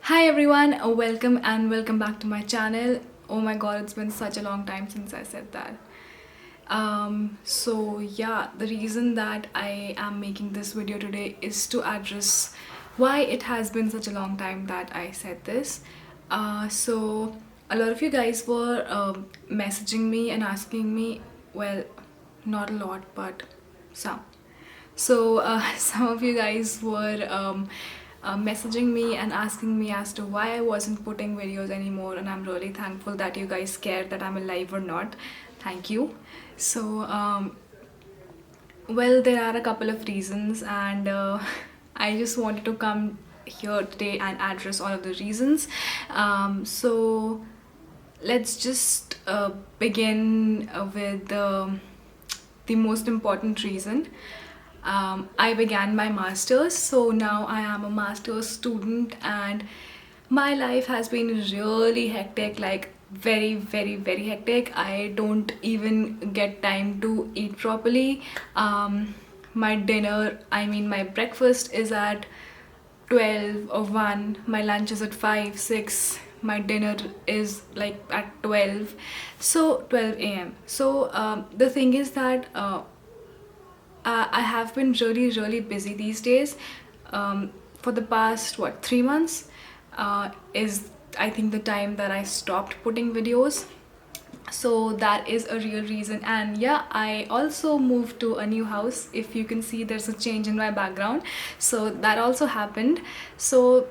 Hi everyone, welcome and welcome back to my channel. Oh my god, it's been such a long time since I said that. The reason that I am making this video today is to address why it has been such a long time that I said this. A lot of you guys were messaging me and asking me, well, not a lot, but some. Some of you guys were messaging me and asking me as to why I wasn't putting videos anymore, and I'm really thankful that you guys care that I'm alive or not. Thank you. So, well, there are a couple of reasons, and I just wanted to come here today and address all of the reasons. Let's just begin with the most important reason. I began my master's, so now I am a master's student, and my life has been really hectic, like very, very, very hectic. I don't even get time to eat properly. My dinner, I mean, my breakfast is at 12 or 1, my lunch is at 5, 6, my dinner is like at 12, so 12 a.m. The thing is that I have been really, really busy these days. For the past, 3 months is, I think, the time that I stopped putting videos. So that is a real reason. And yeah, I also moved to a new house. If you can see, there's a change in my background. So that also happened. So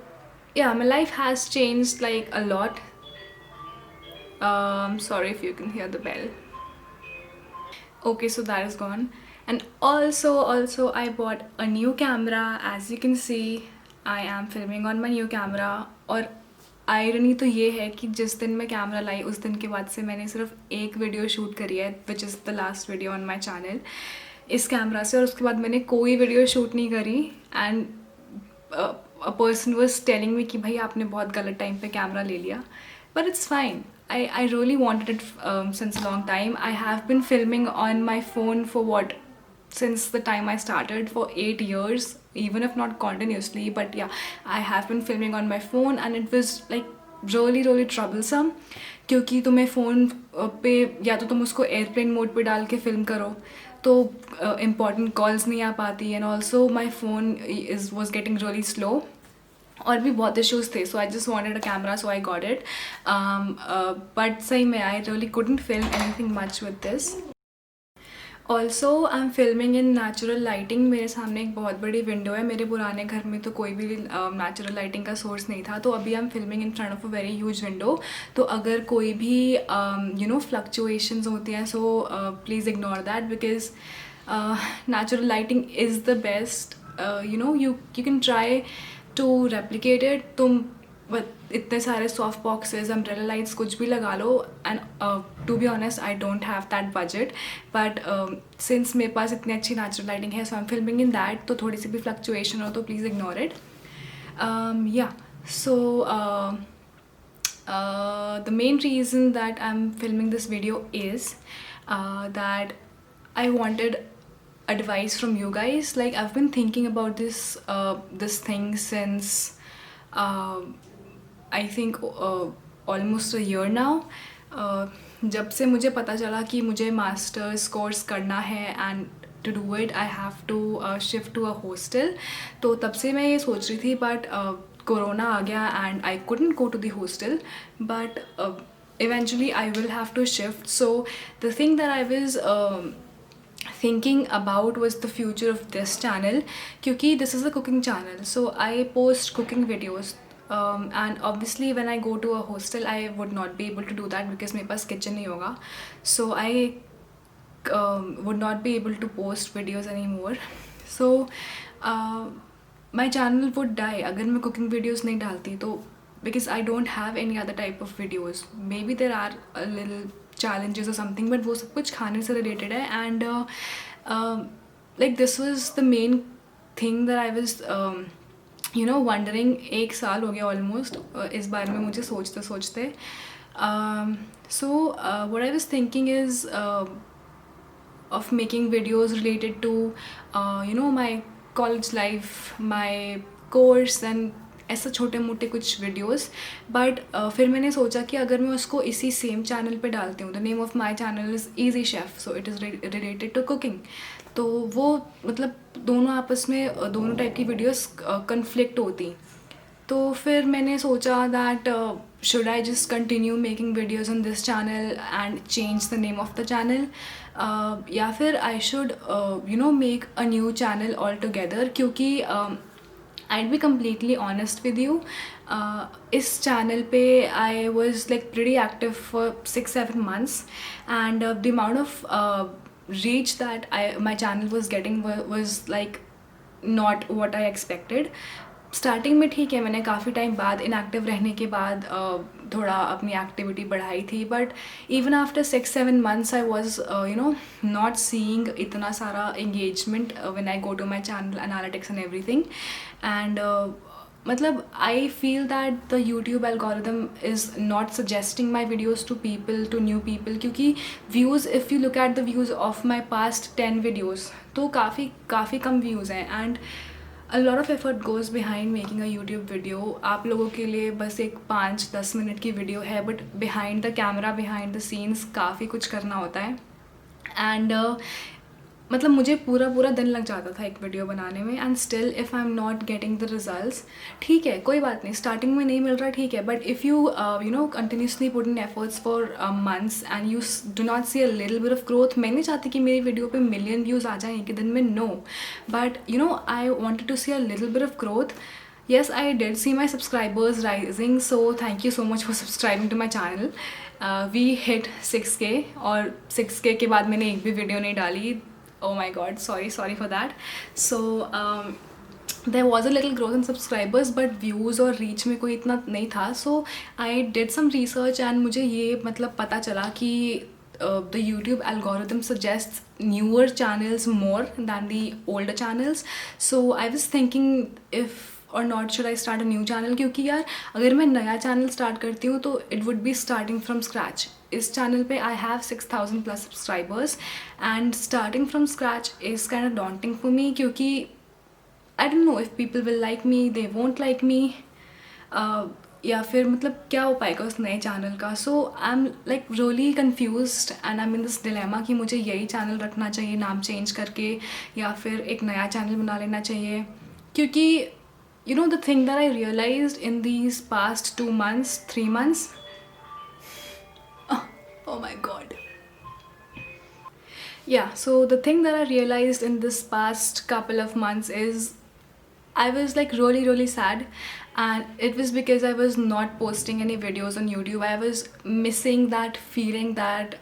yeah, my life has changed like a lot. Sorry if you can hear the bell. Okay, so that is gone. And also I bought a new camera. As you can see, I am filming on my new camera. और irony तो ये है कि जिस दिन मैं camera लाई उस दिन के बाद से मैंने सिर्फ एक वीडियो शूट करी है, which is the last video on my channel, इस कैमरा से, और उसके बाद मैंने कोई वीडियो शूट नहीं करी. And a person was telling me कि भाई आपने बहुत गलत टाइम पे कैमरा ले लिया. But it's fine. I really wanted it since a long time. I have been filming on my phone for since the time I started, for 8 years, even if not continuously. But yeah, I have been filming on my phone, and it was like really, really troublesome. क्योंकि तुम्हें phone पे या तो तुम उसको airplane mode पे डाल के फिल्म करो तो इम्पॉर्टेंट कॉल्स नहीं आ पाती, and also my phone was getting really slow, और भी बहुत इश्यूज थे. So I just wanted a camera, so I got it. But सही में I really couldn't film anything much with this. Also I am filming in natural lighting. मेरे सामने एक बहुत बड़ी विंडो है. मेरे पुराने घर में तो कोई भी नेचुरल लाइटिंग का सोर्स नहीं था, तो अभी आई am filming in front of a very huge window. तो अगर कोई भी फ्लक्चुएशंस होती हैं, so please ignore that, because natural lighting is the best. You can try to replicate it. तुम इतने सारे सॉफ्ट बॉक्सेस, अम्ब्रेला लाइट्स कुछ भी लगा लो, and to be honest I don't have that budget. But since मेरे पास इतनी अच्छी नेचुरल लाइटिंग है, so I am filming in that. तो थोड़ी सी भी फ्लक्चुएशन हो तो प्लीज़ इग्नोर इट. या सो the main reason that I'm filming this video is that I wanted advice from you guys. Like, I've been thinking about this thing since I think almost a year now. जब से मुझे पता चला कि मुझे masters course करना है, and to do it I have to shift to a hostel. तो तब से मैं ये सोच रही थी, बट कोरोना आ गया and I couldn't go to the hostel. But eventually I will have to shift. So the thing that I was thinking about was the future of this channel, क्योंकि this is a cooking channel, so I post cooking videos. And obviously when I go to a hostel I would not be able to do that because मेरे पास kitchen नहीं होगा. So I would not be able to post videos anymore. So my channel would die अगर मैं cooking videos नहीं डालती तो, because I don't have any other type of videos. Maybe there are a little challenges or something, but वो सब कुछ खाने से related है. And like this was the main thing that I was wondering. एक साल हो गया almost इस बारे में मुझे सोचते सोचते. So what I was thinking is of making videos related to my college life, my course, and ऐसा छोटे मोटे कुछ वीडियोस. बट फिर मैंने सोचा कि अगर मैं उसको इसी सेम चैनल पे डालती हूँ, the name of my channel is easy chef, so it is related to cooking. तो वो मतलब दोनों आपस में दोनों टाइप की वीडियोस कन्फ्लिक्ट होती. तो फिर मैंने सोचा that should I just continue making videos on this channel and change the name of the channel, या फिर I should make a new channel altogether. क्योंकि I'd be completely honest with you, इस channel पे I was like pretty active for 6-7 months, and the amount of reach that my channel was getting was like not what I expected. Starting में ठीक है, मैंने काफ़ी time बाद inactive रहने के बाद थोड़ा अपनी एक्टिविटी बढ़ाई थी. But even after 6-7 months I was not seeing इतना सारा engagement when I go to my channel analytics and everything. And मतलब I feel that the YouTube algorithm is not suggesting my videos to people, to new people. क्योंकि views, if you look at the views of my past 10 videos, तो काफ़ी कम views हैं. And a lot of effort goes behind making a YouTube video. आप लोगों के लिए बस एक 5-10 मिनट की वीडियो है, but behind the camera, behind the scenes काफ़ी कुछ करना होता है. एंड मतलब मुझे पूरा दिन लग जाता था एक वीडियो बनाने में. And still if I am not getting the results, ठीक है कोई बात नहीं, स्टार्टिंग में नहीं मिल रहा ठीक है, but if you continuously put in efforts for months and you do not see a little bit of growth. मैं नहीं चाहती कि मेरी वीडियो पे मिलियन व्यूज़ आ जाएं एक ही दिन में, no. But I wanted to see a little bit of growth. Yes, I did see my subscribers rising, so thank you so much for subscribing to my channel. We hit 6K, और 6K के बाद मैंने एक भी video नहीं डाली. Oh my god, sorry for that. So there was a little growth in subscribers, but views और reach में कोई इतना नहीं था. So I did some research and मुझे ये मतलब पता चला कि the YouTube algorithm suggests newer channels more than the older channels. So I was thinking if और not should I start a new channel. क्योंकि यार अगर मैं नया चैनल स्टार्ट करती हूँ तो it would be starting from scratch. इस चैनल पे I have 6,000 plus subscribers, and starting from scratch is kind of daunting for me. क्योंकि I don't know if people will like me, they won't like me, या फिर मतलब क्या हो पाएगा उस नए चैनल का. So I am like really confused and I am in this dilemma कि मुझे यही चैनल रखना चाहिए नाम चेंज करके, या फिर एक नया चैनल बना लेना चाहिए. क्योंकि you know the thing that I realized in these past 2 months, 3 months, oh my god, yeah, so the thing that I realized in this past couple of months is I was like really sad, and it was because I was not posting any videos on YouTube. I was missing that feeling that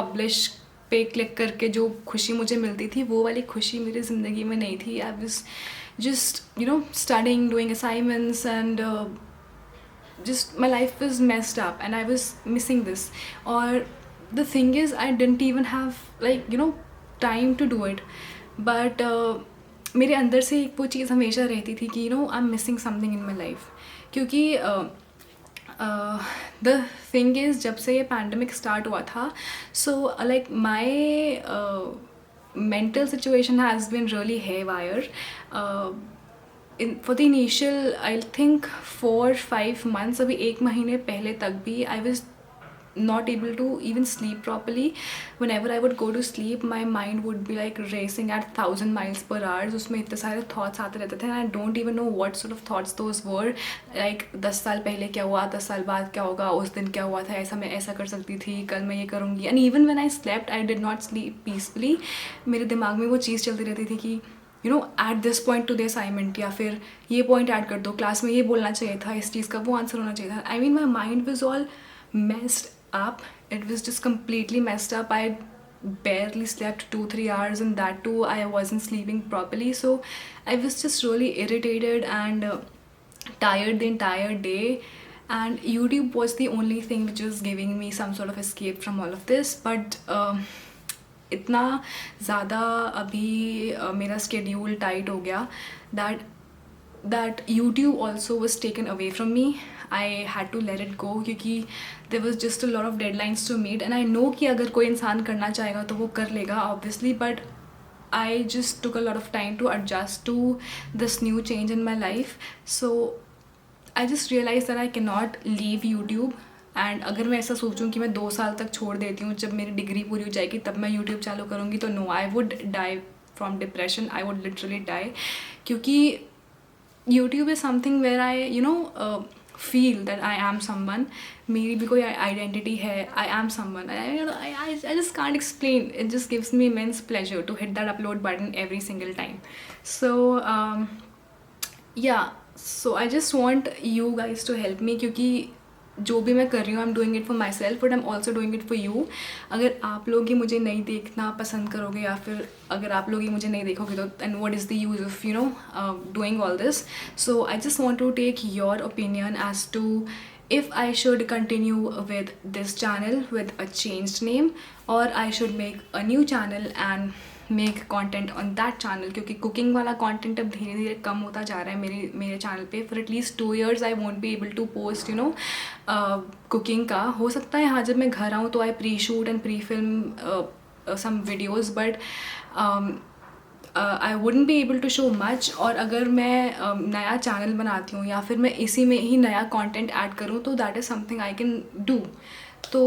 publish पे click करके जो खुशी मुझे मिलती थी, वो वाली खुशी मेरी ज़िंदगी में नहीं थी. I was just studying, doing assignments, and just my life was messed up and I was missing this. Or the thing is I didn't even have like time to do it, but मेरे अंदर से एक वो चीज़ हमेशा रहती थी कि I'm missing something in my life. क्योंकि द थिंग इज़ जब से ये पैंडमिक स्टार्ट हुआ था, so like my mental situation has been really haywire. For the initial I think 4-5 months, अभी 1 महीने पहले तक भी I was not able to even sleep properly. Whenever I would go to sleep, my mind would be like racing at 1,000 miles per hour. उसमें इतने सारे thoughts आते रहते थे, and I don't even know what sort of thoughts those were. Like 10 साल पहले क्या हुआ, 10 साल बाद क्या होगा, उस दिन क्या हुआ था, ऐसा मैं ऐसा कर सकती थी, कल मैं ये करूँगी. And even when I slept, I did not sleep peacefully. मेरे दिमाग में वो चीज़ चलती रहती थी कि at this point to the assignment, या फिर ये point add कर दो, क्लास में ये बोलना चाहिए था, इस चीज़ का वो आंसर होना चाहिए था. I mean my mind was all messed up. It was just completely messed up. I barely slept 2-3 hours, and that too I wasn't sleeping properly. So I was just really irritated and tired the entire day, and YouTube was the only thing which was giving me some sort of escape from all of this. But इतना ज़्यादा अभी मेरा schedule tight हो गया that YouTube also was taken away from me. I had to let it go क्योंकि there was just a lot of deadlines to meet, and I know कि अगर कोई इंसान करना चाहेगा तो वो कर लेगा obviously, but I just took a lot of time to adjust to this new change in my life. So I just realize that I can not leave YouTube. And अगर मैं ऐसा सोचूं कि मैं 2 साल तक छोड़ देती हूँ, जब मेरी डिग्री पूरी हो जाएगी तब मैं यूट्यूब चालू करूँगी, तो no, I would die from depression. I would literally die. क्योंकि YouTube is something where I feel that I am someone. मेरी भी कोई आइडेंटिटी है. I am someone. I just can't explain. It just gives me immense pleasure to hit that upload button every single time. So so I just want you guys to help me, क्योंकि जो भी मैं कर रही हूँ, I am doing it for my self, but I am also doing it for you. अगर आप लोग ही मुझे नहीं देखना पसंद करोगे, या फिर अगर आप लोग ही मुझे नहीं देखोगे, तो and what is the use of doing all this. So I just want to take your opinion as to if I should continue with this channel with a changed name, or I should make a new channel and make content on that channel. क्योंकि cooking वाला content अब धीरे धीरे कम होता जा रहा है मेरे चैनल पे. For at least 2 years I want be able to post cooking का. हो सकता है हाँ, जब मैं घर आऊँ तो I pre shoot and pre film some videos, but I wouldn't be able to show much. और अगर मैं नया चैनल बनाती हूँ या फिर मैं इसी में ही नया कॉन्टेंट ऐड करूँ, तो that is something I can do. तो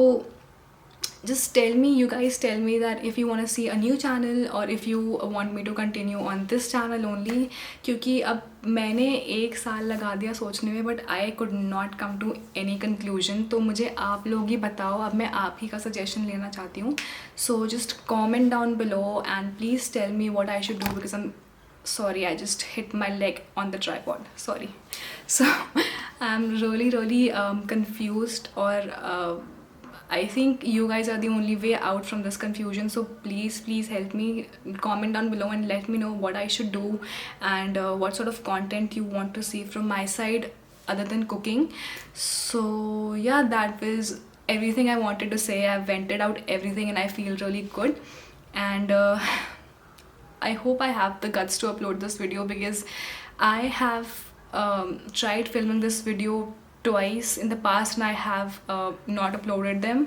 just tell me, you guys tell me that if you want to see a new channel, or if you want me to continue on this channel only. क्योंकि अब मैंने 1 साल लगा दिया सोचने में, but I could not come to any conclusion. तो मुझे आप लोग ही बताओ. अब मैं आप ही का सजेशन लेना चाहती हूँ. So just comment down below and please tell me what I should do, because I'm sorry, I just hit my leg on the tripod, sorry. So I'm really confused, or I think you guys are the only way out from this confusion. So please help me. Comment down below and let me know what I should do, and what sort of content you want to see from my side other than cooking. So yeah, that was everything I wanted to say. I've vented out everything and I feel really good. And I hope I have the guts to upload this video, because I have tried filming this video twice in the past and I have not uploaded them,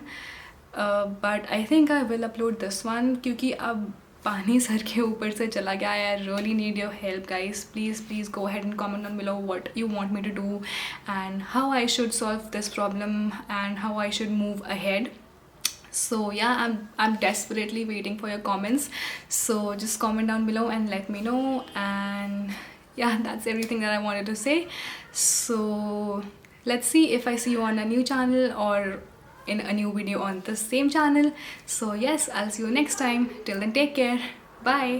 but I think I will upload this one. क्योंकि अब पानी sir के ऊपर से चला गया. I really need your help, guys. Please go ahead and comment down below what you want me to do and how I should solve this problem and how I should move ahead. So yeah, I'm desperately waiting for your comments. So just comment down below and let me know. And yeah, that's everything that I wanted to say. So let's see if I see you on a new channel or in a new video on the same channel. So yes, I'll see you next time. Till then, take care. Bye.